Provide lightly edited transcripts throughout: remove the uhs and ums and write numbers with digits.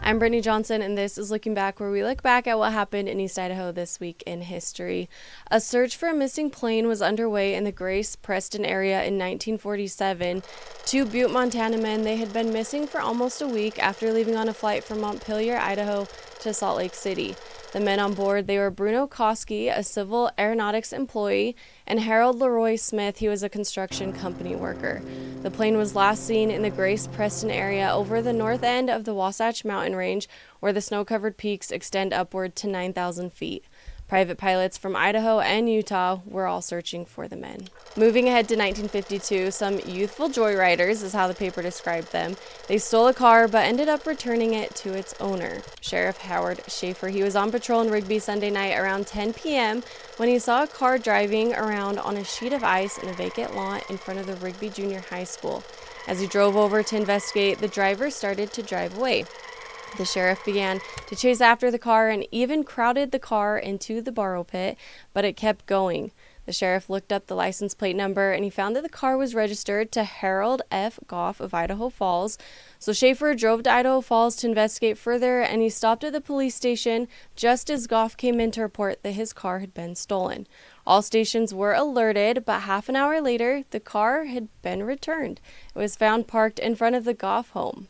I'm Brittany Johnson, and this is Looking Back, where we look back at what happened in East Idaho this week in history. A search for a missing plane was underway in the Grace-Preston area in 1947. Two Butte, Montana men, they had been missing for almost a week after leaving on a flight from Montpelier, Idaho to Salt Lake City. The men on board, they were Bruno Koski, a Civil Aeronautics employee, and Harold Leroy Smith, he was a construction company worker. The plane was last seen in the Grace-Preston area over the north end of the Wasatch mountain range, where the snow-covered peaks extend upward to 9,000 feet. Private pilots from Idaho and Utah were all searching for the men. Moving ahead to 1952, some youthful joyriders is how the paper described them. They stole a car but ended up returning it to its owner. Sheriff Howard Schaefer, he was on patrol in Rigby Sunday night around 10 p.m. when he saw a car driving around on a sheet of ice in a vacant lot in front of the Rigby Junior High School. As he drove over to investigate, the driver started to drive away. The sheriff began to chase after the car and even crowded the car into the borrow pit, but it kept going. The sheriff looked up the license plate number and he found that the car was registered to Harold F. Goff of Idaho Falls. So Schaefer drove to Idaho Falls to investigate further, and he stopped at the police station just as Goff came in to report that his car had been stolen. All stations were alerted, but half an hour later, the car had been returned. It was found parked in front of the Goff home.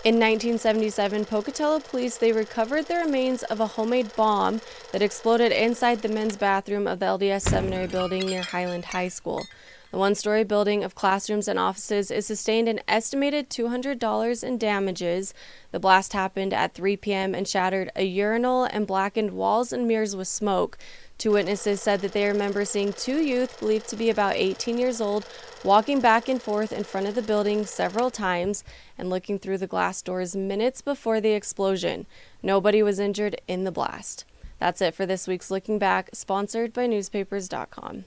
In 1977, Pocatello police, they recovered the remains of a homemade bomb that exploded inside the men's bathroom of the LDS seminary building near Highland High School. The one-story building of classrooms and offices is sustained an estimated $200 in damages. The blast happened at 3 p.m. and shattered a urinal and blackened walls and mirrors with smoke. Two witnesses said that they remember seeing two youth believed to be about 18 years old walking back and forth in front of the building several times and looking through the glass doors minutes before the explosion. Nobody was injured in the blast. That's it for this week's Looking Back, sponsored by newspapers.com.